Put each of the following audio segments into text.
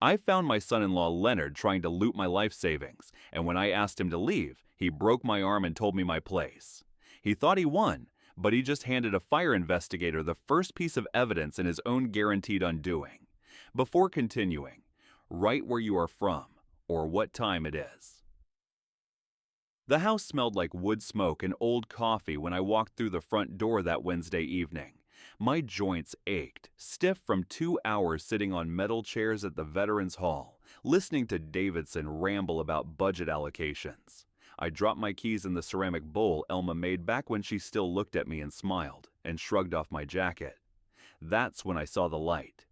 I found my son-in-law Leonard trying to loot my life savings, and when I asked him to leave, he broke my arm and told me my place. He thought he won, but he just handed a fire investigator the first piece of evidence in his own guaranteed undoing. Before continuing, write where you are from or what time it is. The house smelled like wood smoke and old coffee when I walked through the front door that Wednesday evening. My joints ached, stiff from 2 hours sitting on metal chairs at the Veterans Hall, listening to Davidson ramble about budget allocations. I dropped my keys in the ceramic bowl Elma made back when she still looked at me and smiled, and shrugged off my jacket. That's when I saw the light.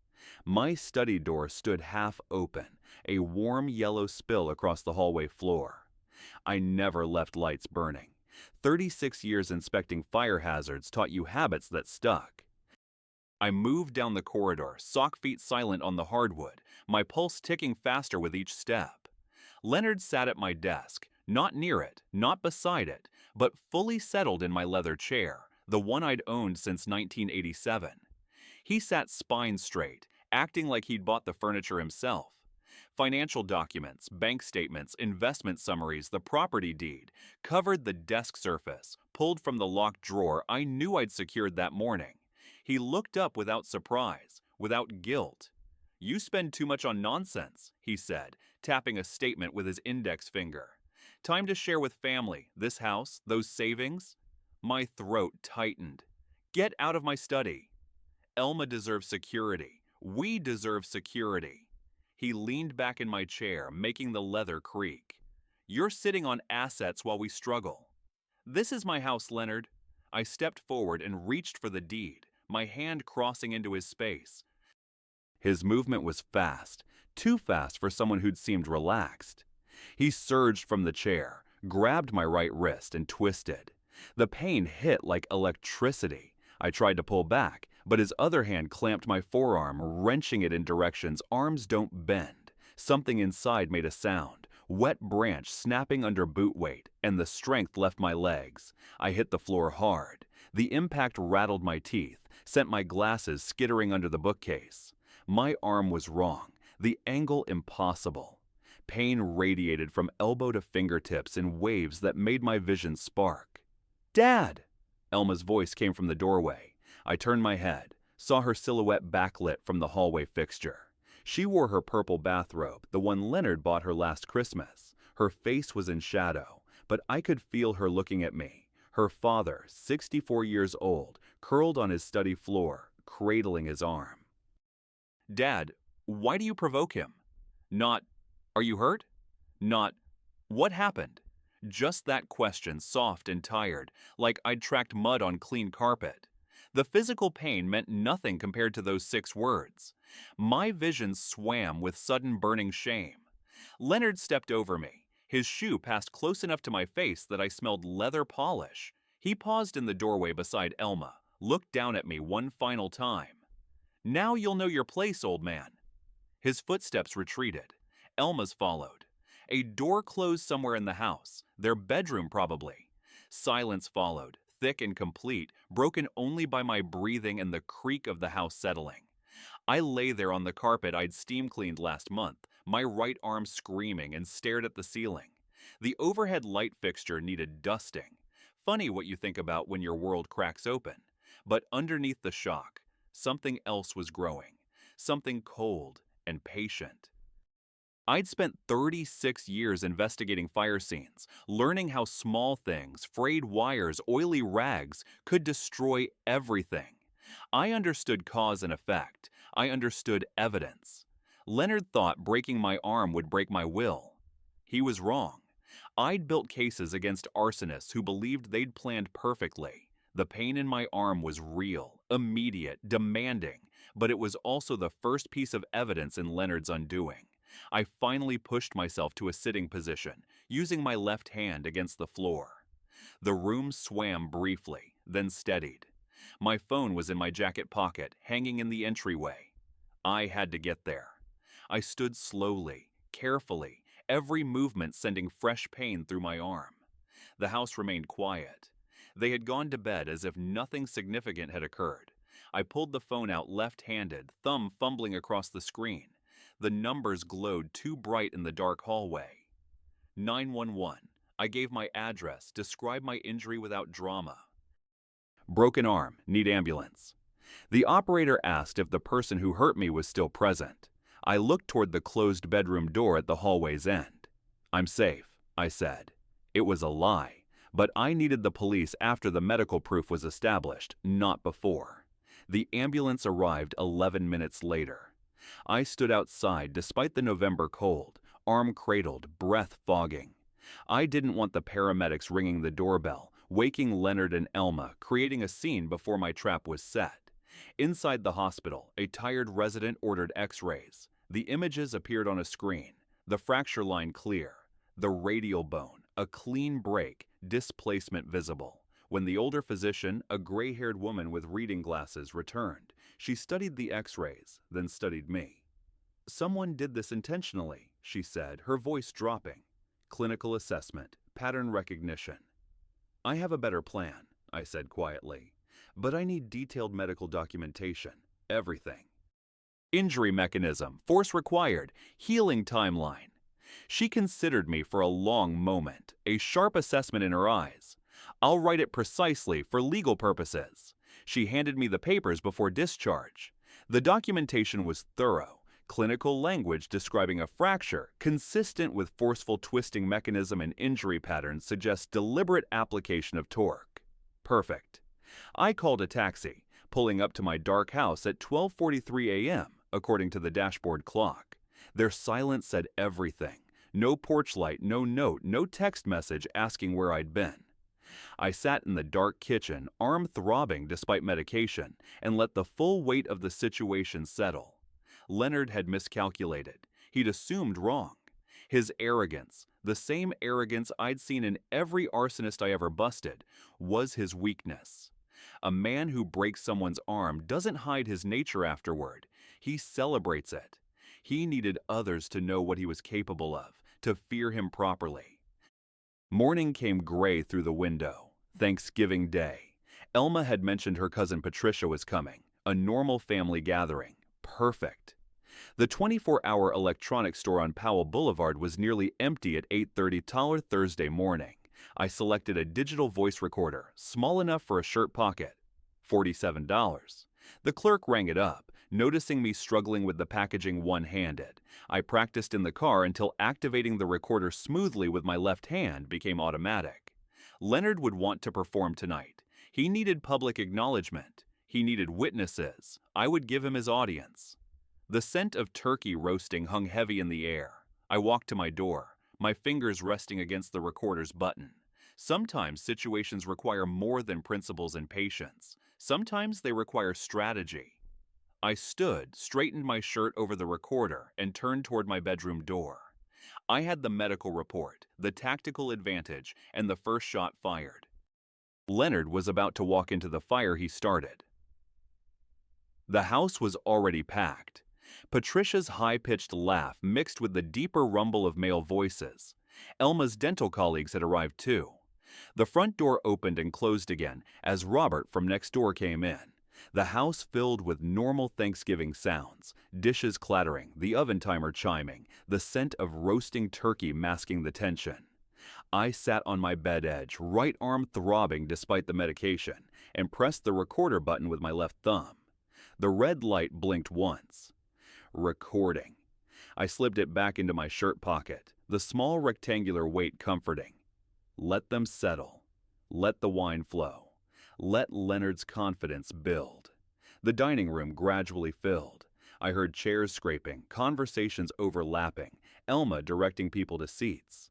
My study door stood half open, a warm yellow spill across the hallway floor. I never left lights burning. 36 years inspecting fire hazards taught you habits that stuck. I moved down the corridor, sock feet silent on the hardwood, my pulse ticking faster with each step. Leonard sat at my desk, not near it, not beside it, but fully settled in my leather chair, the one I'd owned since 1987. He sat spine straight, acting like he'd bought the furniture himself. Financial documents, bank statements, investment summaries, the property deed covered the desk surface, pulled from the locked drawer I knew I'd secured that morning. He looked up without surprise, without guilt. "You spend too much on nonsense," he said, tapping a statement with his index finger. "Time to share with family, this house, those savings." My throat tightened. "Get out of my study." Elma deserves security. We deserve security. He leaned back in my chair, making the leather creak. "You're sitting on assets while we struggle." "This is my house, Leonard." I stepped forward and reached for the deed, my hand crossing into his space. His movement was fast, too fast for someone who'd seemed relaxed. He surged from the chair, grabbed my right wrist, and twisted. The pain hit like electricity. I tried to pull back, but his other hand clamped my forearm, wrenching it in directions arms don't bend. Something inside made a sound, wet branch snapping under boot weight, and the strength left my legs. I hit the floor hard. The impact rattled my teeth, sent my glasses skittering under the bookcase. My arm was wrong, the angle impossible. Pain radiated from elbow to fingertips in waves that made my vision spark. "Dad!" Elma's voice came from the doorway. I turned my head, saw her silhouette backlit from the hallway fixture. She wore her purple bathrobe, the one Leonard bought her last Christmas. Her face was in shadow, but I could feel her looking at me. Her father, 64 years old, curled on his study floor, cradling his arm. "Dad, why do you provoke him?" Not, "Are you hurt?" Not, "What happened?" Just that question, soft and tired, like I'd tracked mud on clean carpet. The physical pain meant nothing compared to those 6 words. My vision swam with sudden burning shame. Leonard stepped over me. His shoe passed close enough to my face that I smelled leather polish. He paused in the doorway beside Elma, looked down at me one final time. "Now you'll know your place, old man." His footsteps retreated. Elma's followed. A door closed somewhere in the house, their bedroom probably. Silence followed, thick and complete, broken only by my breathing and the creak of the house settling. I lay there on the carpet I'd steam cleaned last month, my right arm screaming, and stared at the ceiling. The overhead light fixture needed dusting. Funny what you think about when your world cracks open. But underneath the shock, something else was growing, something cold and patient. I'd spent 36 years investigating fire scenes, learning how small things, frayed wires, oily rags, could destroy everything. I understood cause and effect. I understood evidence. Leonard thought breaking my arm would break my will. He was wrong. I'd built cases against arsonists who believed they'd planned perfectly. The pain in my arm was real, immediate, demanding, but it was also the first piece of evidence in Leonard's undoing. I finally pushed myself to a sitting position, using my left hand against the floor. The room swam briefly, then steadied. My phone was in my jacket pocket, hanging in the entryway. I had to get there. I stood slowly, carefully, every movement sending fresh pain through my arm. The house remained quiet. They had gone to bed as if nothing significant had occurred. I pulled the phone out left-handed, thumb fumbling across the screen. The numbers glowed too bright in the dark hallway. 911. I gave my address, described my injury without drama. Broken arm, need ambulance. The operator asked if the person who hurt me was still present. I looked toward the closed bedroom door at the hallway's end. I'm safe, I said. It was a lie, but I needed the police after the medical proof was established, not before. The ambulance arrived 11 minutes later. I stood outside despite the November cold, arm cradled, breath fogging. I didn't want the paramedics ringing the doorbell, waking Leonard and Elma, creating a scene before my trap was set. Inside the hospital, a tired resident ordered x-rays. The images appeared on a screen, the fracture line clear, the radial bone, a clean break, displacement visible. When the older physician, a gray-haired woman with reading glasses, returned, she studied the x-rays, then studied me. Someone did this intentionally, she said, her voice dropping. Clinical assessment, pattern recognition. I have a better plan, I said quietly, but I need detailed medical documentation, everything. Injury mechanism, force required, healing timeline. She considered me for a long moment, a sharp assessment in her eyes. I'll write it precisely for legal purposes. She handed me the papers before discharge. The documentation was thorough, clinical language describing a fracture consistent with forceful twisting mechanism and injury patterns suggests deliberate application of torque. Perfect. I called a taxi, pulling up to my dark house at 12:43 a.m., according to the dashboard clock. Their silence said everything. No porch light, no note, no text message asking where I'd been. I sat in the dark kitchen, arm throbbing despite medication, and let the full weight of the situation settle. Leonard had miscalculated. He'd assumed wrong. His arrogance, the same arrogance I'd seen in every arsonist I ever busted, was his weakness. A man who breaks someone's arm doesn't hide his nature afterward. He celebrates it. He needed others to know what he was capable of, to fear him properly. Morning came gray through the window. Thanksgiving Day. Elma had mentioned her cousin Patricia was coming. A normal family gathering. Perfect. The 24-hour electronics store on Powell Boulevard was nearly empty at 8:30 Thursday morning. I selected a digital voice recorder, small enough for a shirt pocket. $47. The clerk rang it up, noticing me struggling with the packaging one-handed. I practiced in the car until activating the recorder smoothly with my left hand became automatic. Leonard would want to perform tonight. He needed public acknowledgement. He needed witnesses. I would give him his audience. The scent of turkey roasting hung heavy in the air. I walked to my door, my fingers resting against the recorder's button. Sometimes situations require more than principles and patience. Sometimes they require strategy. I stood, straightened my shirt over the recorder, and turned toward my bedroom door. I had the medical report, the tactical advantage, and the first shot fired. Leonard was about to walk into the fire he started. The house was already packed. Patricia's high-pitched laugh mixed with the deeper rumble of male voices. Elma's dental colleagues had arrived too. The front door opened and closed again as Robert from next door came in. The house filled with normal Thanksgiving sounds, dishes clattering, the oven timer chiming, the scent of roasting turkey masking the tension. I sat on my bed edge, right arm throbbing despite the medication, and pressed the recorder button with my left thumb. The red light blinked once. Recording. I slipped it back into my shirt pocket, the small rectangular weight comforting. Let them settle. Let the wine flow. Let Leonard's confidence build. The dining room gradually filled. I heard chairs scraping, conversations overlapping, Elma directing people to seats.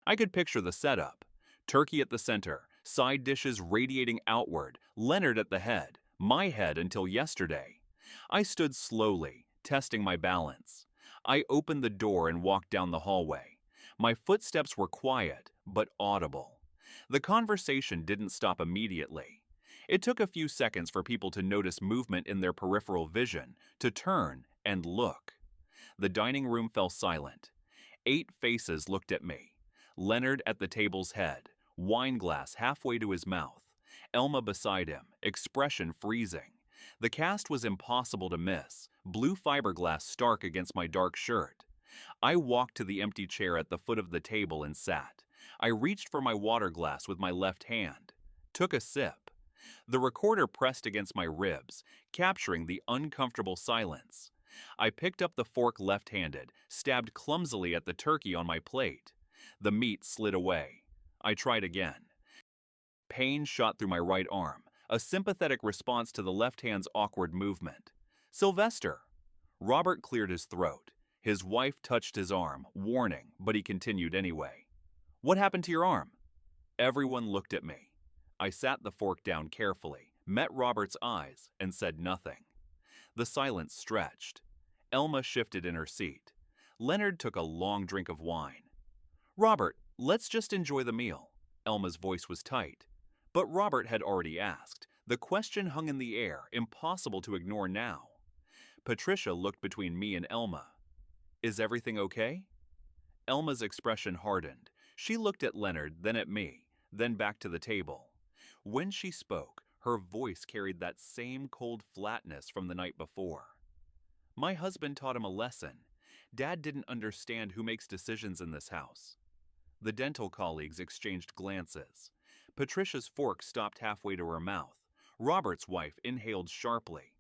I could picture the setup. Turkey at the center, side dishes radiating outward, Leonard at the head, my head until yesterday. I stood slowly, testing my balance. I opened the door and walked down the hallway. My footsteps were quiet, but audible. The conversation didn't stop immediately. It took a few seconds for people to notice movement in their peripheral vision, to turn and look. The dining room fell silent. 8 faces looked at me. Leonard at the table's head, wine glass halfway to his mouth. Elma beside him, expression freezing. The cast was impossible to miss, blue fiberglass stark against my dark shirt. I walked to the empty chair at the foot of the table and sat. I reached for my water glass with my left hand. Took a sip. The recorder pressed against my ribs, capturing the uncomfortable silence. I picked up the fork left-handed, stabbed clumsily at the turkey on my plate. The meat slid away. I tried again. Pain shot through my right arm, a sympathetic response to the left hand's awkward movement. Sylvester! Robert cleared his throat. His wife touched his arm, warning, but he continued anyway. What happened to your arm? Everyone looked at me. I sat the fork down carefully, met Robert's eyes, and said nothing. The silence stretched. Elma shifted in her seat. Leonard took a long drink of wine. Robert, let's just enjoy the meal. Elma's voice was tight. But Robert had already asked. The question hung in the air, impossible to ignore now. Patricia looked between me and Elma. Is everything okay? Elma's expression hardened. She looked at Leonard, then at me, then back to the table. When she spoke, her voice carried that same cold flatness from the night before. My husband taught him a lesson. Dad didn't understand who makes decisions in this house. The dental colleagues exchanged glances. Patricia's fork stopped halfway to her mouth. Robert's wife inhaled sharply.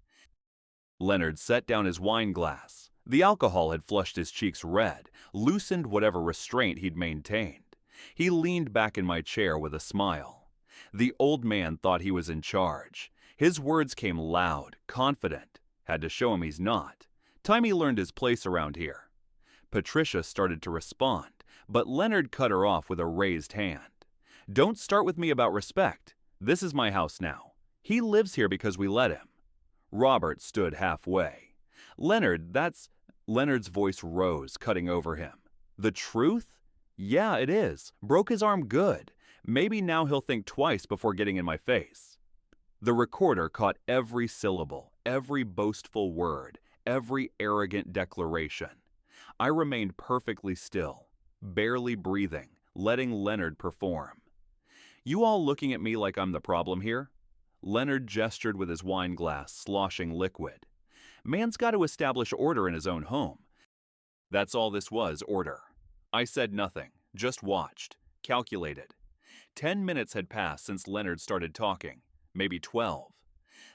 Leonard set down his wine glass. The alcohol had flushed his cheeks red, loosened whatever restraint he'd maintained. He leaned back in my chair with a smile. The old man thought he was in charge. His words came loud, confident. Had to show him he's not. Time he learned his place around here. Patricia started to respond, but Leonard cut her off with a raised hand. Don't start with me about respect. This is my house now. He lives here because we let him. Robert stood halfway. Leonard's voice rose, cutting over him. The truth? Yeah, it is. Broke his arm good. Maybe now he'll think twice before getting in my face. The recorder caught every syllable, every boastful word, every arrogant declaration. I remained perfectly still, barely breathing, letting Leonard perform. You all looking at me like I'm the problem here? Leonard gestured with his wine glass, sloshing liquid. Man's got to establish order in his own home. That's all this was, order. I said nothing, just watched, calculated. 10 minutes had passed since Leonard started talking, maybe 12.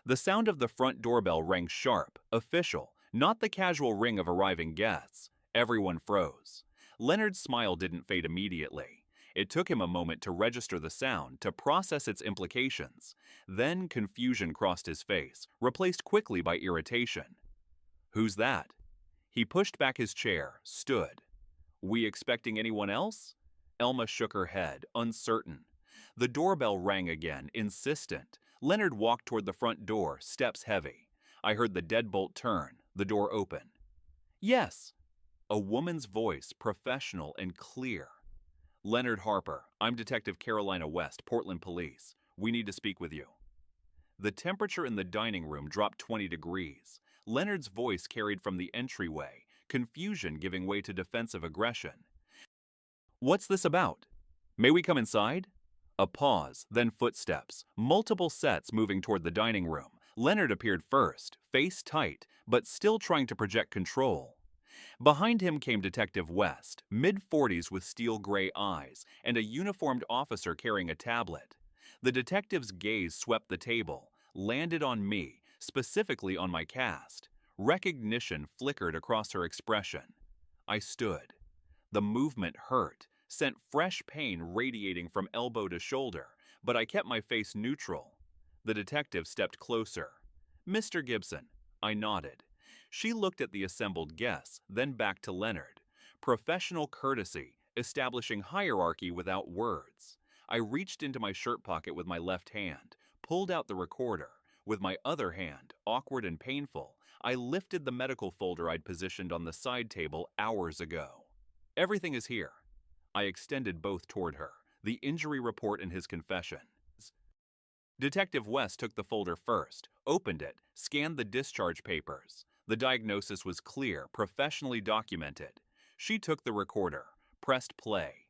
The sound of the front doorbell rang sharp, official, not the casual ring of arriving guests. Everyone froze. Leonard's smile didn't fade immediately. It took him a moment to register the sound, to process its implications. Then confusion crossed his face, replaced quickly by irritation. Who's that? He pushed back his chair, stood. We expecting anyone else? Elma shook her head, uncertain. The doorbell rang again, insistent. Leonard walked toward the front door, steps heavy. I heard the deadbolt turn, the door open. Yes. A woman's voice, professional and clear. Leonard Harper, I'm Detective Carolina West, Portland Police. We need to speak with you. The temperature in the dining room dropped 20 degrees. Leonard's voice carried from the entryway, confusion giving way to defensive aggression. What's this about? May we come inside? A pause, then footsteps, multiple sets moving toward the dining room. Leonard appeared first, face tight, but still trying to project control. Behind him came Detective West, mid-40s with steel gray eyes, and a uniformed officer carrying a tablet. The detective's gaze swept the table, landed on me, specifically on my cast. Recognition flickered across her expression. I stood. The movement hurt, sent fresh pain radiating from elbow to shoulder, but I kept my face neutral. The detective stepped closer. Mr. Gibson. I nodded. She looked at the assembled guests, then back to Leonard. Professional courtesy, establishing hierarchy without words. I reached into my shirt pocket with my left hand, pulled out the recorder. With my other hand, awkward and painful, I lifted the medical folder I'd positioned on the side table hours ago. Everything is here. I extended both toward her, the injury report and his confession. Detective West took the folder first, opened it, scanned the discharge papers. The diagnosis was clear, professionally documented. She took the recorder, pressed play.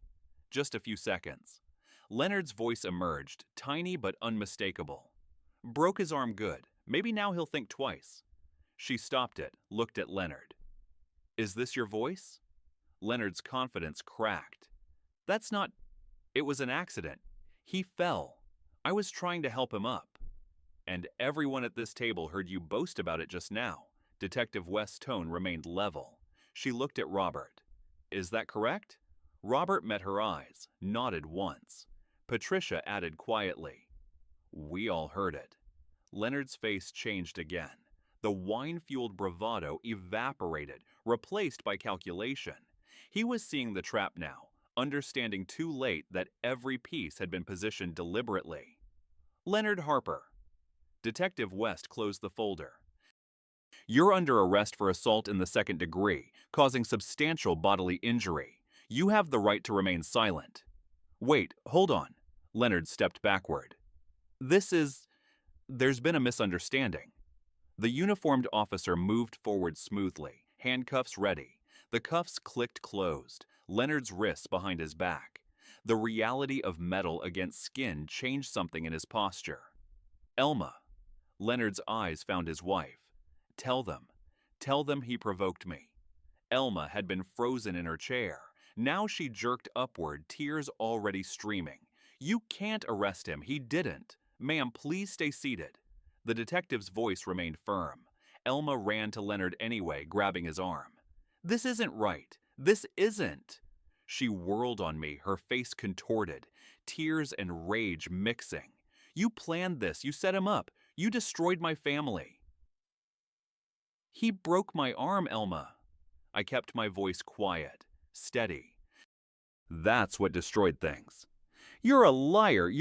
Just a few seconds. Leonard's voice emerged, tiny but unmistakable. Broke his arm good. Maybe now he'll think twice. She stopped it, looked at Leonard. Is this your voice? Leonard's confidence cracked. That's not... It was an accident. He fell. I was trying to help him up. And everyone at this table heard you boast about it just now. Detective West's tone remained level. She looked at Robert. Is that correct? Robert met her eyes, nodded once. Patricia added quietly. We all heard it. Leonard's face changed again. The wine-fueled bravado evaporated, replaced by calculation. He was seeing the trap now, understanding too late that every piece had been positioned deliberately. Leonard Harper. Detective West closed the folder. You're under arrest for assault in the second degree, causing substantial bodily injury. You have the right to remain silent. Wait, hold on. Leonard stepped backward. There's been a misunderstanding. The uniformed officer moved forward smoothly, handcuffs ready. The cuffs clicked closed, Leonard's wrists behind his back. The reality of metal against skin changed something in his posture. Elma. Leonard's eyes found his wife. Tell them he provoked me. Elma had been frozen in her chair. Now she jerked upward, tears already streaming. You can't arrest him, he didn't. Ma'am, please stay seated. The detective's voice remained firm. Elma ran to Leonard anyway, grabbing his arm. This isn't right. This isn't. She whirled on me, her face contorted, tears and rage mixing. You planned this. You set him up. You destroyed my family. He broke my arm, Elma. I kept my voice quiet, steady. That's what destroyed things. You're a liar.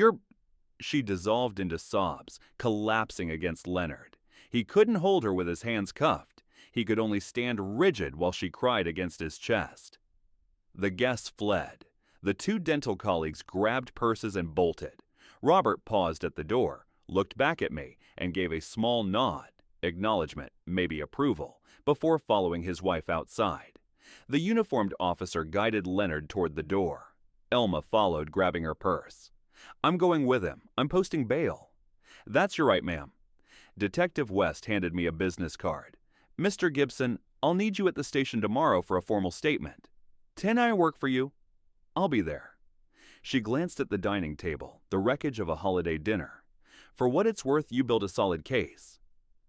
She dissolved into sobs, collapsing against Leonard. He couldn't hold her with his hands cuffed. He could only stand rigid while she cried against his chest. The guests fled. The two dental colleagues grabbed purses and bolted. Robert paused at the door, looked back at me, and gave a small nod, acknowledgement, maybe approval, before following his wife outside. The uniformed officer guided Leonard toward the door. Elma followed, grabbing her purse. I'm going with him. I'm posting bail. That's your right, ma'am. Detective West handed me a business card. Mr. Gibson, I'll need you at the station tomorrow for a formal statement. 10 I work for you. I'll be there. She glanced at the dining table, the wreckage of a holiday dinner. For what it's worth, you build a solid case.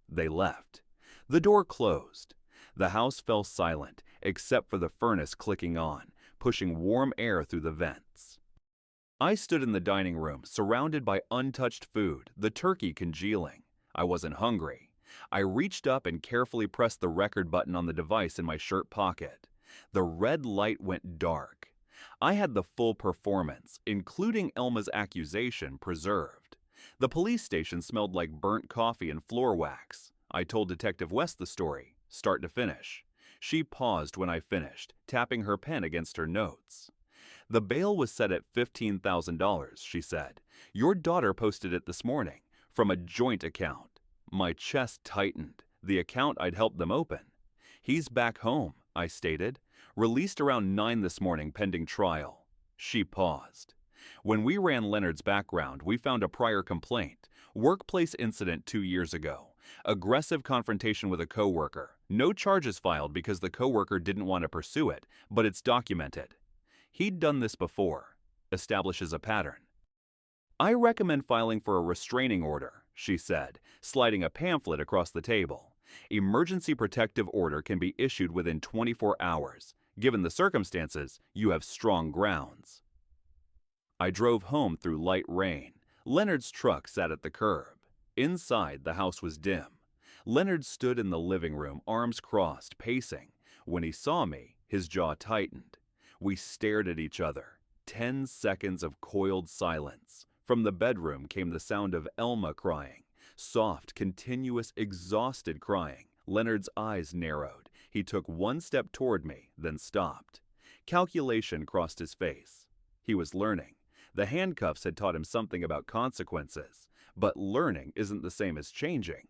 They left. The door closed. The house fell silent, except for the furnace clicking on, pushing warm air through the vents. I stood in the dining room, surrounded by untouched food, the turkey congealing. I wasn't hungry. I reached up and carefully pressed the record button on the device in my shirt pocket. The red light went dark. I had the full performance, including Elma's accusation, preserved. The police station smelled like burnt coffee and floor wax. I told Detective West the story, start to finish. She paused when I finished, tapping her pen against her notes. The bail was set at $15,000, she said. Your daughter posted it this morning, from a joint account. My chest tightened, the account I'd helped them open. He's back home, I stated. Released around 9 this morning pending trial. She paused. When we ran Leonard's background, we found a prior complaint. Workplace incident 2 years ago. Aggressive confrontation with a coworker. No charges filed because the coworker didn't want to pursue it, but it's documented. He'd done this before. Establishes a pattern. I recommend filing for a restraining order, she said, sliding a pamphlet across the table. Emergency protective order can be issued within 24 hours. Given the circumstances, you have strong grounds. I drove home through light rain. Leonard's truck sat at the curb. Inside, the house was dim. Leonard stood in the living room, arms crossed, pacing. When he saw me, his jaw tightened. We stared at each other. 10 seconds of coiled silence. From the bedroom came the sound of Elma crying. Soft, continuous, exhausted crying. Leonard's eyes narrowed. He took one step toward me, then stopped. Calculation crossed his face. He was learning. The handcuffs had taught him something about consequences. But learning isn't the same as changing.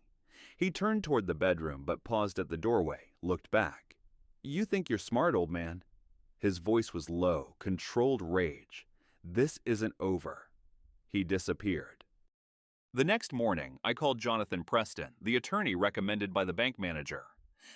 He turned toward the bedroom, but paused at the doorway, looked back. You think you're smart, old man. His voice was low, controlled rage. This isn't over. He disappeared. The next morning, I called Jonathan Preston, the attorney recommended by the bank manager.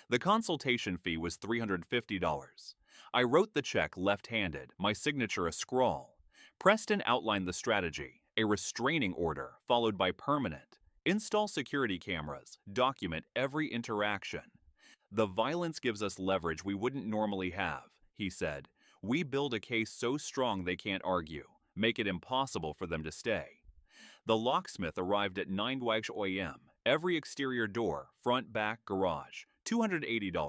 The consultation fee was $350. I wrote the check left-handed, my signature a scrawl. Preston outlined the strategy, a restraining order followed by permanent. Install security cameras, document every interaction. The violence gives us leverage we wouldn't normally have, he said. We build a case so strong they can't argue, make it impossible for them to stay. The locksmith arrived at 9 a.m. Every exterior door, front, back, garage, $280,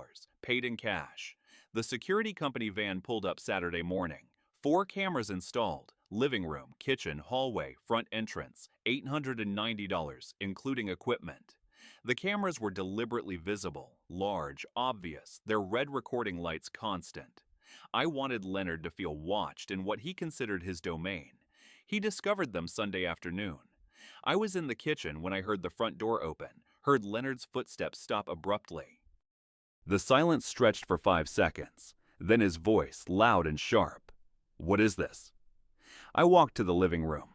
paid in cash. The security company van pulled up Saturday morning. 4 cameras installed, living room, kitchen, hallway, front entrance, $890, including equipment. The cameras were deliberately visible, large, obvious, their red recording lights constant. I wanted Leonard to feel watched in what he considered his domain. He discovered them Sunday afternoon. I was in the kitchen when I heard the front door open, heard Leonard's footsteps stop abruptly. The silence stretched for 5 seconds, then his voice, loud and sharp. "What is this?" I walked to the living room.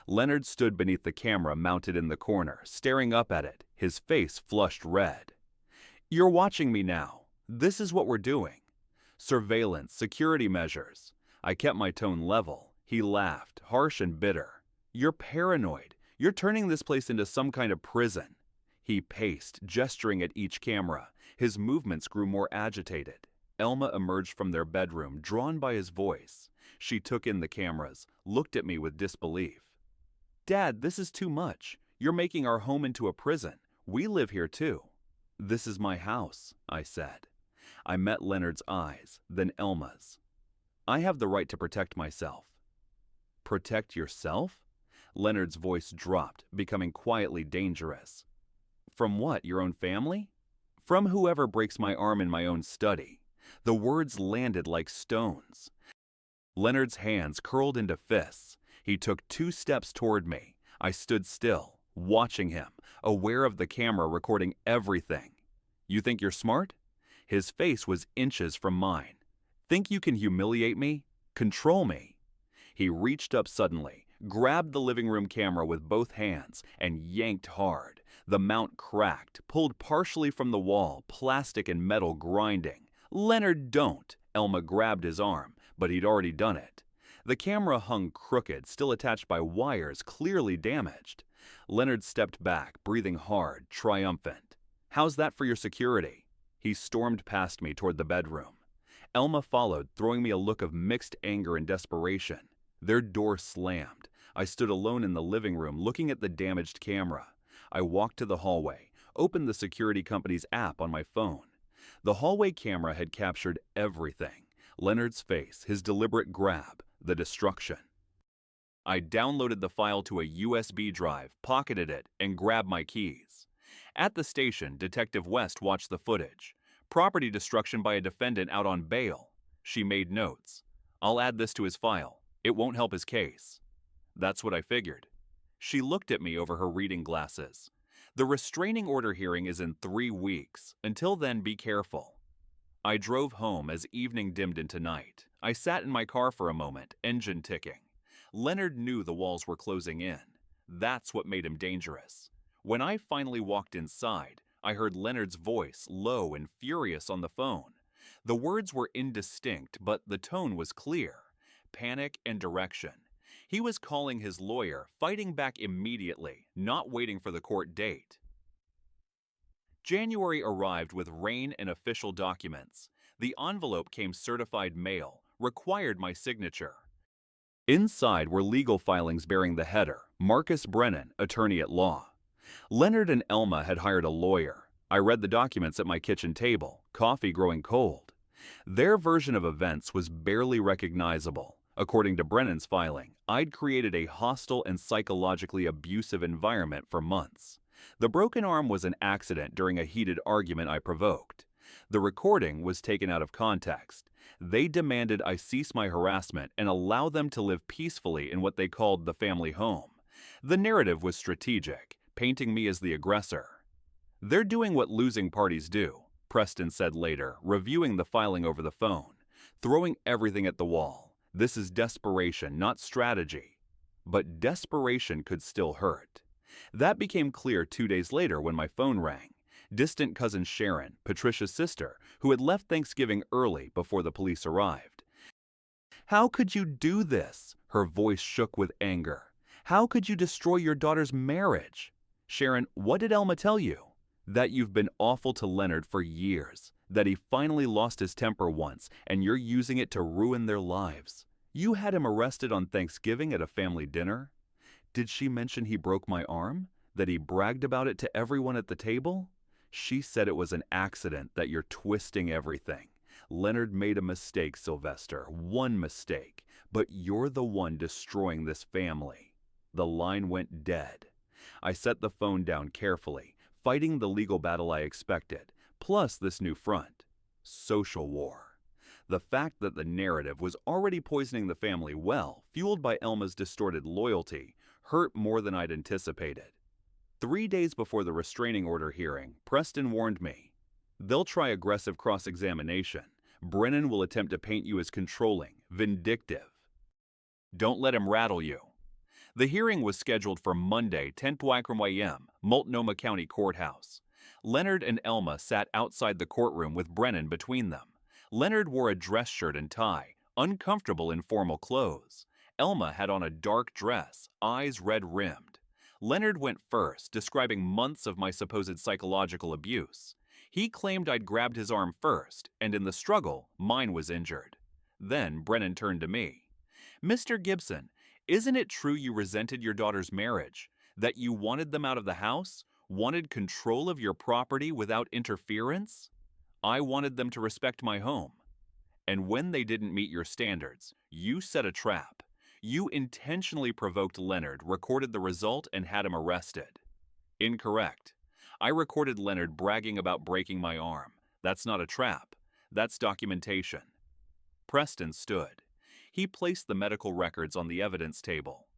Leonard stood beneath the camera mounted in the corner, staring up at it, his face flushed red. "You're watching me now. This is what we're doing. Surveillance, security measures." I kept my tone level. He laughed, harsh and bitter. "You're paranoid. You're turning this place into some kind of prison." He paced, gesturing at each camera. His movements grew more agitated. Elma emerged from their bedroom, drawn by his voice. She took in the cameras, looked at me with disbelief. "Dad, this is too much. You're making our home into a prison. We live here too." "This is my house," I said. I met Leonard's eyes, then Elma's. "I have the right to protect myself." "Protect yourself?" Leonard's voice dropped, becoming quietly dangerous. "From what, your own family?" "From whoever breaks my arm in my own study." The words landed like stones. Leonard's hands curled into fists. He took 2 steps toward me. I stood still, watching him, aware of the camera recording everything. "You think you're smart?" His face was inches from mine. "Think you can humiliate me? Control me?" He reached up suddenly, grabbed the living room camera with both hands, and yanked hard. The mount cracked, pulled partially from the wall, plastic and metal grinding. "Leonard, don't!" Elma grabbed his arm, but he'd already done it. The camera hung crooked, still attached by wires, clearly damaged. Leonard stepped back, breathing hard, triumphant. "How's that for your security?" He stormed past me toward the bedroom. Elma followed, throwing me a look of mixed anger and desperation. Their door slammed. I stood alone in the living room, looking at the damaged camera. I walked to the hallway, opened the security company's app on my phone. The hallway camera had captured everything. Leonard's face, his deliberate grab, the destruction. I downloaded the file to a USB drive, pocketed it, and grabbed my keys. At the station, Detective West watched the footage. Property destruction by a defendant out on bail. She made notes. "I'll add this to his file. It won't help his case." That's what I figured. She looked at me over her reading glasses. "The restraining order hearing is in 3 weeks. Until then, be careful." I drove home as evening dimmed into night. I sat in my car for a moment, engine ticking. Leonard knew the walls were closing in. That's what made him dangerous. When I finally walked inside, I heard Leonard's voice, low and furious on the phone. The words were indistinct, but the tone was clear. Panic and direction. He was calling his lawyer, fighting back immediately, not waiting for the court date. January arrived with rain and official documents. The envelope came certified mail, required my signature. Inside were legal filings bearing the header, Marcus Brennan, attorney at law. Leonard and Elma had hired a lawyer. I read the documents at my kitchen table, coffee growing cold. Their version of events was barely recognizable. According to Brennan's filing, I'd created a hostile and psychologically abusive environment for months. The broken arm was an accident during a heated argument I provoked. The recording was taken out of context. They demanded I cease my harassment and allow them to live peacefully in what they called the family home. The narrative was strategic, painting me as the aggressor. "They're doing what losing parties do," Preston said later, reviewing the filing over the phone, "throwing everything at the wall. This is desperation, not strategy." But desperation could still hurt. That became clear 2 days later when my phone rang. Distant cousin Sharon, Patricia's sister, who had left Thanksgiving early before the police arrived. "How could you do this?" Her voice shook with anger. "How could you destroy your daughter's marriage?" "Sharon, what did Elma tell you?" "That you've been awful to Leonard for years, that he finally lost his temper once, and you're using it to ruin their lives. You had him arrested on Thanksgiving at a family dinner." "Did she mention he broke my arm? That he bragged about it to everyone at the table?" "She said it was an accident, that you're twisting everything. Leonard made a mistake, Sylvester, one mistake, but you're the one destroying this family." The line went dead. I set the phone down carefully, fighting the legal battle I expected, plus this new front: social war. The fact that the narrative was already poisoning the family well, fueled by Elma's distorted loyalty, hurt more than I'd anticipated. 3 days before the restraining order hearing, Preston warned me, "They'll try aggressive cross-examination. Brennan will attempt to paint you as controlling, vindictive. Don't let him rattle you." The hearing was scheduled for Monday, 10 a.m., Multnomah County Courthouse. Leonard and Elma sat outside the courtroom with Brennan between them. Leonard wore a dress shirt and tie, uncomfortable in formal clothes. Elma had on a dark dress, eyes red-rimmed. Leonard went first, describing months of my supposed psychological abuse. He claimed I'd grabbed his arm first, and in the struggle, mine was injured. Then Brennan turned to me. "Mr. Gibson, isn't it true you resented your daughter's marriage? That you wanted them out of the house? Wanted control of your property without interference?" "I wanted them to respect my home. And when they didn't meet your standards, you set a trap. You intentionally provoked Leonard, recorded the result, and had him arrested." "Incorrect. I recorded Leonard bragging about breaking my arm. That's not a trap. That's documentation." Preston stood. He placed the medical records on the evidence table.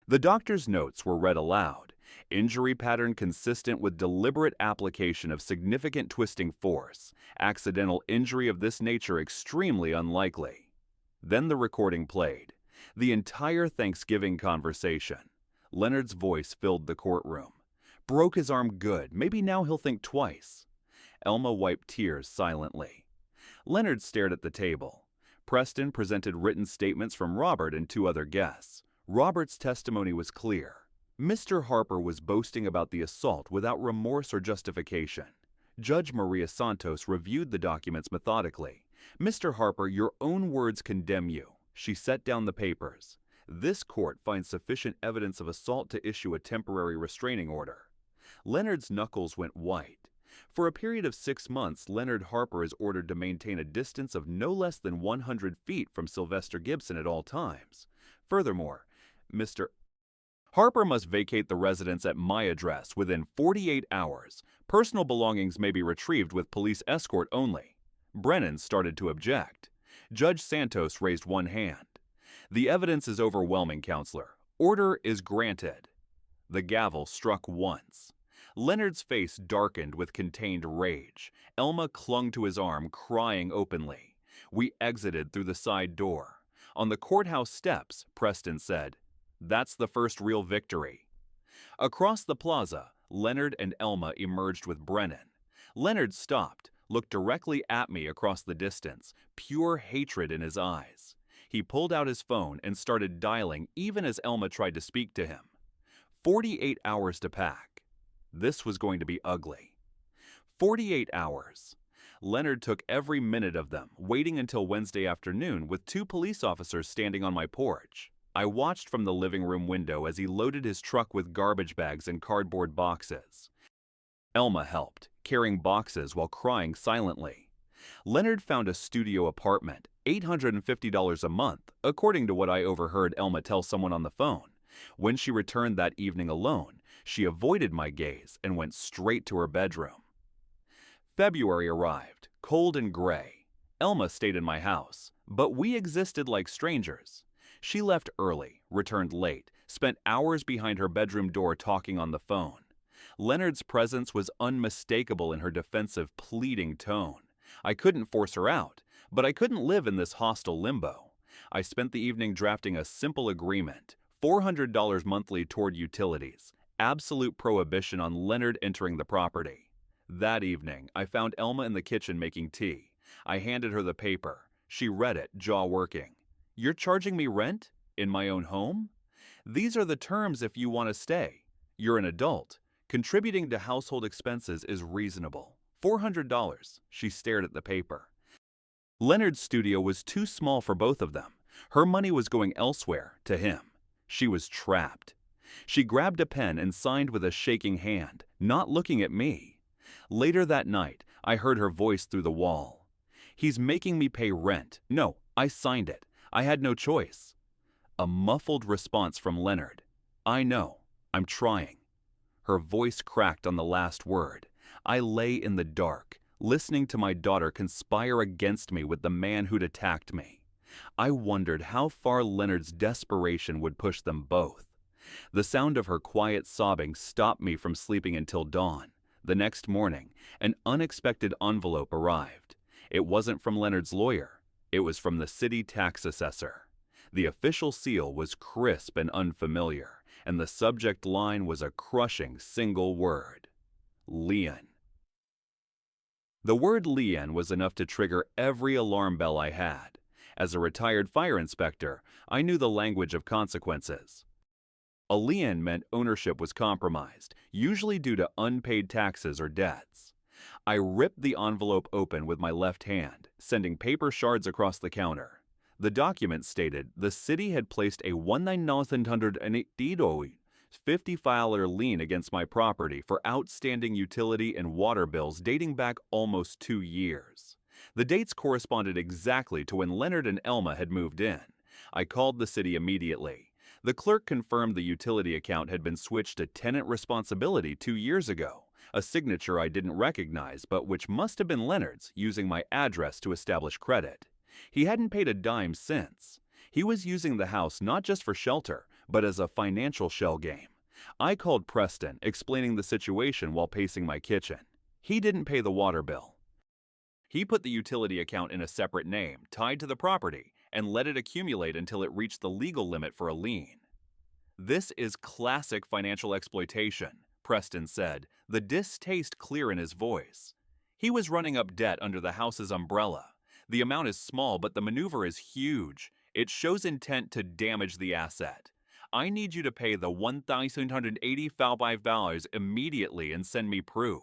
The doctor's notes were read aloud. "Injury pattern consistent with deliberate application of significant twisting force. Accidental injury of this nature extremely unlikely." Then the recording played. The entire Thanksgiving conversation. Leonard's voice filled the courtroom. "Broke his arm good. Maybe now he'll think twice." Elma wiped tears silently. Leonard stared at the table. Preston presented written statements from Robert and 2 other guests. Robert's testimony was clear. Mr. Harper was boasting about the assault without remorse or justification. Judge Maria Santos reviewed the documents methodically. "Mr. Harper, your own words condemn you." She set down the papers. "This court finds sufficient evidence of assault to issue a temporary restraining order." Leonard's knuckles went white. For a period of 6 months, Leonard Harper is ordered to maintain a distance of no less than 100 feet from Sylvester Gibson at all times. Furthermore, Mr. Harper must vacate the residence at my address within 48 hours. Personal belongings may be retrieved with police escort only. Brennan started to object. Judge Santos raised one hand. "The evidence is overwhelming, Counselor. Order is granted." The gavel struck once. Leonard's face darkened with contained rage. Elma clung to his arm, crying openly. We exited through the side door. On the courthouse steps, Preston said, "That's the first real victory." Across the plaza, Leonard and Elma emerged with Brennan. Leonard stopped, looked directly at me across the distance, pure hatred in his eyes. He pulled out his phone and started dialing even as Elma tried to speak to him. 48 hours to pack. This was going to be ugly. 48 hours. Leonard took every minute of them, waiting until Wednesday afternoon with 2 police officers standing on my porch. I watched from the living room window as he loaded his truck with garbage bags and cardboard boxes. Elma helped, carrying boxes while crying silently. Leonard found a studio apartment, $850 a month, according to what I overheard Elma tell someone on the phone. When she returned that evening alone, she avoided my gaze and went straight to her bedroom. February arrived, cold and gray. Elma stayed in my house, but we existed like strangers. She left early, returned late, spent hours behind her bedroom door talking on the phone. Leonard's presence was unmistakable in her defensive, pleading tone. I couldn't force her out, but I couldn't live in this hostile limbo. I spent the evening drafting a simple agreement, $400 monthly toward utilities, absolute prohibition on Leonard entering the property. That evening, I found Elma in the kitchen making tea. I handed her the paper. She read it, jaw working. "You're charging me rent? In my own home? These are the terms if you want to stay. You're an adult. Contributing to household expenses is reasonable. $400. She stared at the paper. Leonard's studio was too small for both of them. Her money was going elsewhere, to him. She was trapped. She grabbed a pen and signed with a shaking hand, not looking at me. Later that night, I heard her voice through the wall. "He's making me pay rent. No, I signed it. I had no choice." A muffled response from Leonard. "I know. I'm trying." Her voice cracked on the last word. I lay in the dark, listening to my daughter conspire against me with the man who'd attacked me. I wondered how far Leonard's desperation would push them both. The sound of her quiet sobbing stopped me from sleeping until dawn. The next morning, an unexpected envelope arrived. It wasn't from Leonard's lawyer. It was from the city tax assessor. The official seal was crisp and unfamiliar, and the subject line was a crushing single word: Leon. The word Leon was enough to trigger every alarm bell I had. As a retired fire inspector, I knew the language of consequences. A lien meant ownership was compromised, usually due to unpaid taxes or debts. I ripped the envelope open with my left hand, sending paper shards across the counter. The document stated the city had placed a $1,980 $50 lien against my property for outstanding utility and water bills dating back almost 2 years. The dates corresponded exactly to when Leonard and Elma had moved in. I called the city immediately. The clerk confirmed the utility account had been switched to tenant responsibility 2 years ago, a signature I didn't recognize but which must have been Leonard's, using my address to establish credit. He hadn't paid a dime since. He was using the house not just for shelter, but as a financial shell game. I called Preston, explaining the situation while pacing my kitchen. He didn't pay the water bill. He put the utility account in a separate name, tied to the property, and let it accumulate until it reached the legal limit for a lien. "This is classic financial exploitation," Preston said, the distaste clear in his voice. "He was running up debt under the house's umbrella. The amount is small, but the maneuver is huge. It shows intent to damage the asset. I need you to pay the $1,985 immediately and send me proof."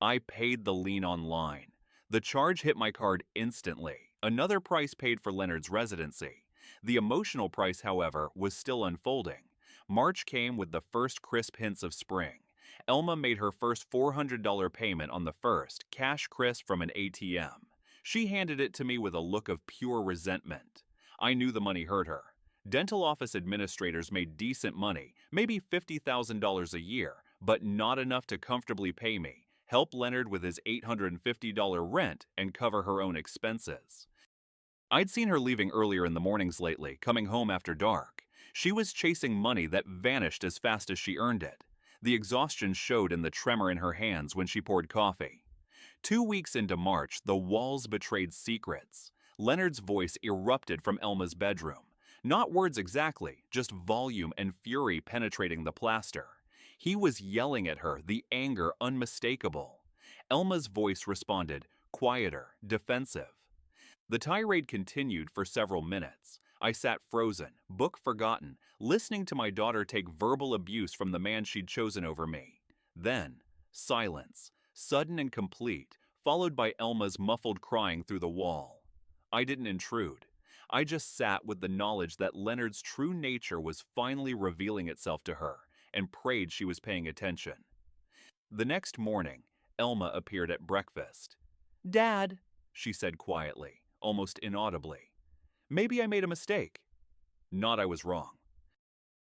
I paid the lien online. The charge hit my card instantly, another price paid for Leonard's residency. The emotional price, however, was still unfolding. March came with the first crisp hints of spring. Elma made her first $400 payment on the first, cash crisp from an ATM. She handed it to me with a look of pure resentment. I knew the money hurt her. Dental office administrators made decent money, maybe $50,000 a year, but not enough to comfortably pay me, help Leonard with his $850 rent, and cover her own expenses. I'd seen her leaving earlier in the mornings lately, coming home after dark. She was chasing money that vanished as fast as she earned it. The exhaustion showed in the tremor in her hands when she poured coffee. 2 weeks into March, the walls betrayed secrets. Leonard's voice erupted from Elma's bedroom. Not words exactly, just volume and fury penetrating the plaster. He was yelling at her, the anger unmistakable. Elma's voice responded, quieter, defensive. The tirade continued for several minutes. I sat frozen, book forgotten, listening to my daughter take verbal abuse from the man she'd chosen over me. Then, silence, sudden and complete, followed by Elma's muffled crying through the wall. I didn't intrude. I just sat with the knowledge that Leonard's true nature was finally revealing itself to her, and prayed she was paying attention. The next morning, Elma appeared at breakfast. "Dad," she said quietly, almost inaudibly, "maybe I made a mistake." Not I was wrong.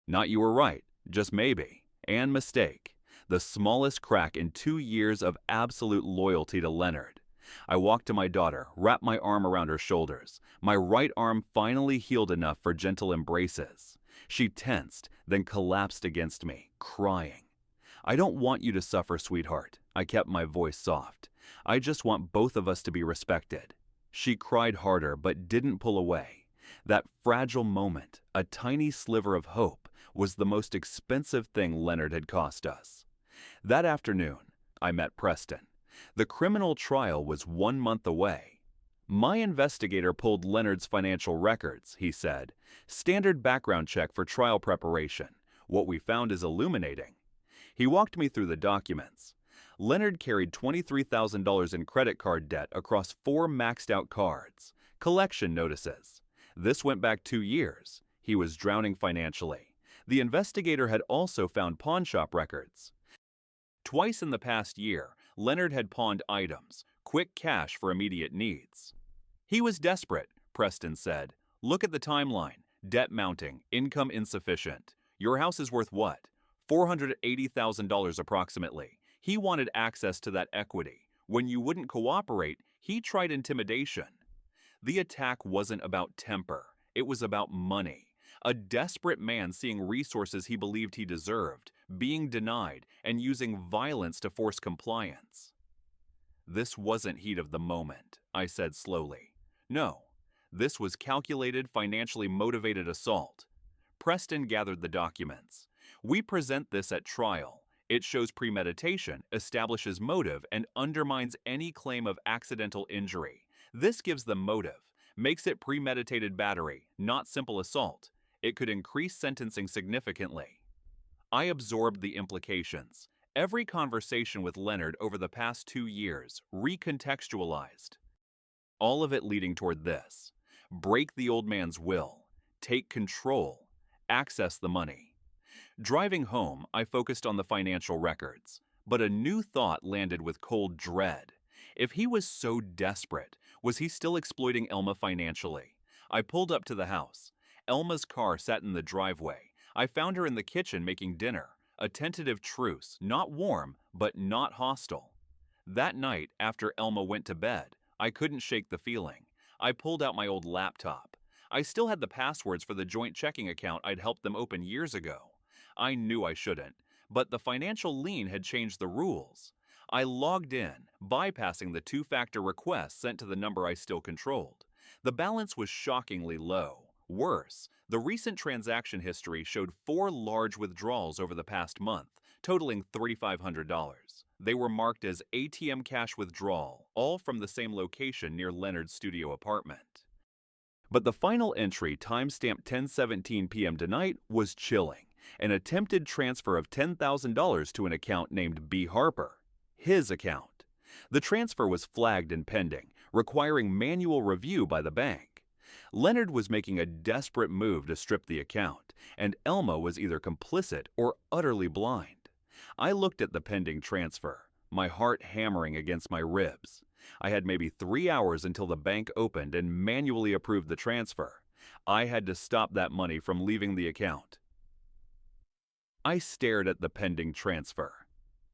Not you were right, just maybe, and mistake. The smallest crack in 2 years of absolute loyalty to Leonard. I walked to my daughter, wrapped my arm around her shoulders. My right arm finally healed enough for gentle embraces. She tensed, then collapsed against me, crying. "I don't want you to suffer, sweetheart." I kept my voice soft. "I just want both of us to be respected." She cried harder, but didn't pull away. That fragile moment, a tiny sliver of hope, was the most expensive thing Leonard had cost us. That afternoon, I met Preston. The criminal trial was 1 month away. My investigator pulled Leonard's financial records, he said. Standard background check for trial preparation. What we found is illuminating. He walked me through the documents. Leonard carried $23,000 in credit card debt across 4 maxed-out cards. Collection notices. This went back 2 years. He was drowning financially. The investigator had also found pawnshop records. Twice in the past year, Leonard had pawned items, quick cash for immediate needs. He was desperate, Preston said. Look at the timeline. Debt mounting, income insufficient. Your house is worth what? $480,000 approximately. He wanted access to that equity. When you wouldn't cooperate, he tried intimidation. The attack wasn't about temper. It was about money. A desperate man seeing resources he believed he deserved, being denied, and using violence to force compliance. This wasn't heat of the moment, I said slowly. No, this was calculated, financially motivated assault. Preston gathered the documents. We present this at trial. It shows premeditation, establishes motive, and undermines any claim of accidental injury. This gives them motive, makes it premeditated battery, not simple assault. It could increase sentencing significantly. I absorbed the implications. Every conversation with Leonard over the past 2 years, recontextualized. All of it leading toward this. Break the old man's will. Take control. Access the money. Driving home, I focused on the financial records. But a new thought landed with cold dread. If he was so desperate, was he still exploiting Elma financially? I pulled up to the house. Elma's car sat in the driveway. I found her in the kitchen making dinner. A tentative truce, not warm, but not hostile. That night, after Elma went to bed, I couldn't shake the feeling. I pulled out my old laptop. I still had the passwords for the joint checking account I'd helped them open years ago. I knew I shouldn't, but the financial lien had changed the rules. I logged in, bypassing the 2-factor request sent to the number I still controlled. The balance was shockingly low. Worse, the recent transaction history showed 4 large withdrawals over the past month, totaling $3,500. They were marked as ATM cash withdrawal, all from the same location near Leonard's studio apartment. But the final entry, timestamped 10:17 p.m. tonight, was chilling. An attempted transfer of $10,000 to an account named B. Harper. His account. The transfer was flagged and pending, requiring manual review by the bank. Leonard was making a desperate move to strip the account, and Elma was either complicit or utterly blind. I looked at the pending transfer, my heart hammering against my ribs. I had maybe 3 hours until the bank opened and manually approved the transfer. I had to stop that money from leaving the account. I stared at the pending transfer.